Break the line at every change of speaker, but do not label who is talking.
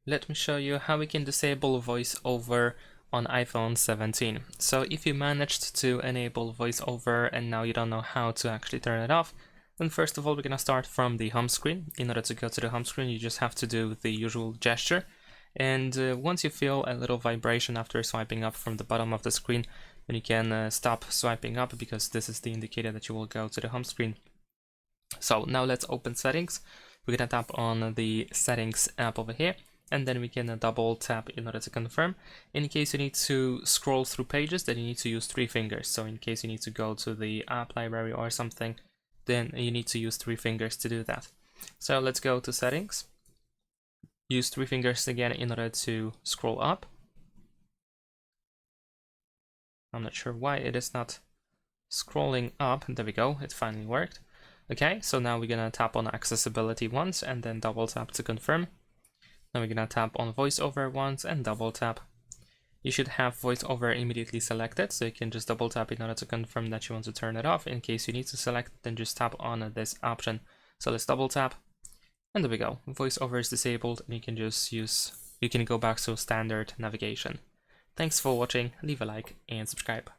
Let me show you how we can disable VoiceOver on iPhone 17. So if you managed to enable VoiceOver and now you don't know how to actually turn it off, then first of all we're going to start from the home screen. In order to go to the home screen, you just have to do the usual gesture. And once you feel a little vibration after swiping up from the bottom of the screen, then you can stop swiping up, because this is the indicator that you will go to the home screen. So now let's open settings. We're going to tap on the settings app over here, and then we can double tap in order to confirm. In case you need to scroll through pages, then you need to use 3 fingers. So in case you need to go to the app library or something, then you need to use 3 fingers to do that. So let's go to settings. Use 3 fingers again in order to scroll up. I'm not sure why it is not scrolling up. There we go, it finally worked. Okay, so now we're gonna tap on accessibility once and then double tap to confirm. Now we're gonna tap on VoiceOver once and double tap. You should have VoiceOver immediately selected, so you can just double tap in order to confirm that you want to turn it off. In case you need to select, then just tap on this option. So let's double tap, and there we go. VoiceOver is disabled, and you can go back to standard navigation. Thanks for watching, leave a like and subscribe.